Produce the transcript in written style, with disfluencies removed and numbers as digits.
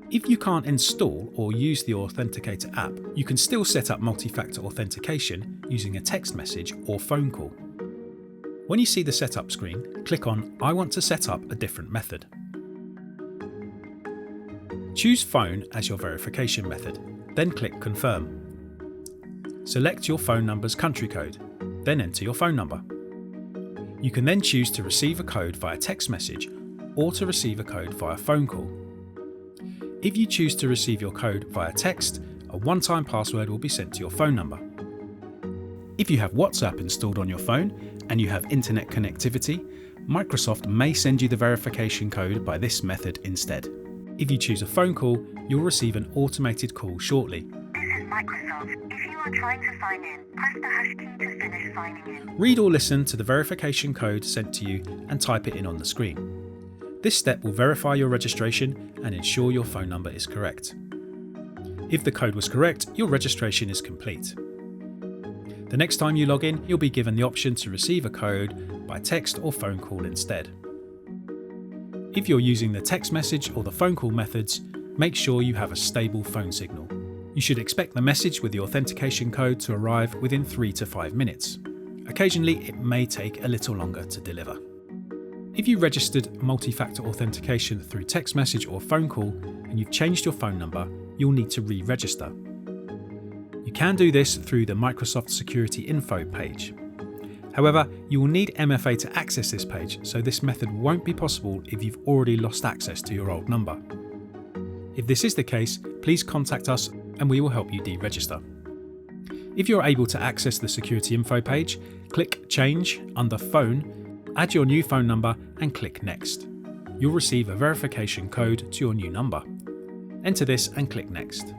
If you can't install or use the Authenticator app, you can still set up multi-factor authentication using a text message or phone call. When you see the setup screen, click on I want to set up a different method. Choose phone as your verification method, then click confirm. Select your phone number's country code, then enter your phone number. You can then choose to receive a code via text message or to receive a code via phone call. If you choose to receive your code via text, a one-time password will be sent to your phone number. If you have WhatsApp installed on your phone and you have internet connectivity, Microsoft may send you the verification code by this method instead. If you choose a phone call, you'll receive an automated call shortly. This is Microsoft. If you are trying to sign in, press the hash key to finish signing in. Read or listen to the verification code sent to you and type it in on the screen. This step will verify your registration and ensure your phone number is correct. If the code was correct, your registration is complete. The next time you log in, you'll be given the option to receive a code by text or phone call instead. If you're using the text message or the phone call methods, make sure you have a stable phone signal. You should expect the message with the authentication code to arrive within 3 to 5 minutes. Occasionally, it may take a little longer to deliver. If you registered multi-factor authentication through text message or phone call and you've changed your phone number, you'll need to re-register. You can do this through the Microsoft Security Info page. However, you will need MFA to access this page, so this method won't be possible if you've already lost access to your old number. If this is the case, please contact us and we will help you deregister. If you're able to access the Security Info page, click Change under Phone, add your new phone number and click Next. You'll receive a verification code to your new number. Enter this and click Next.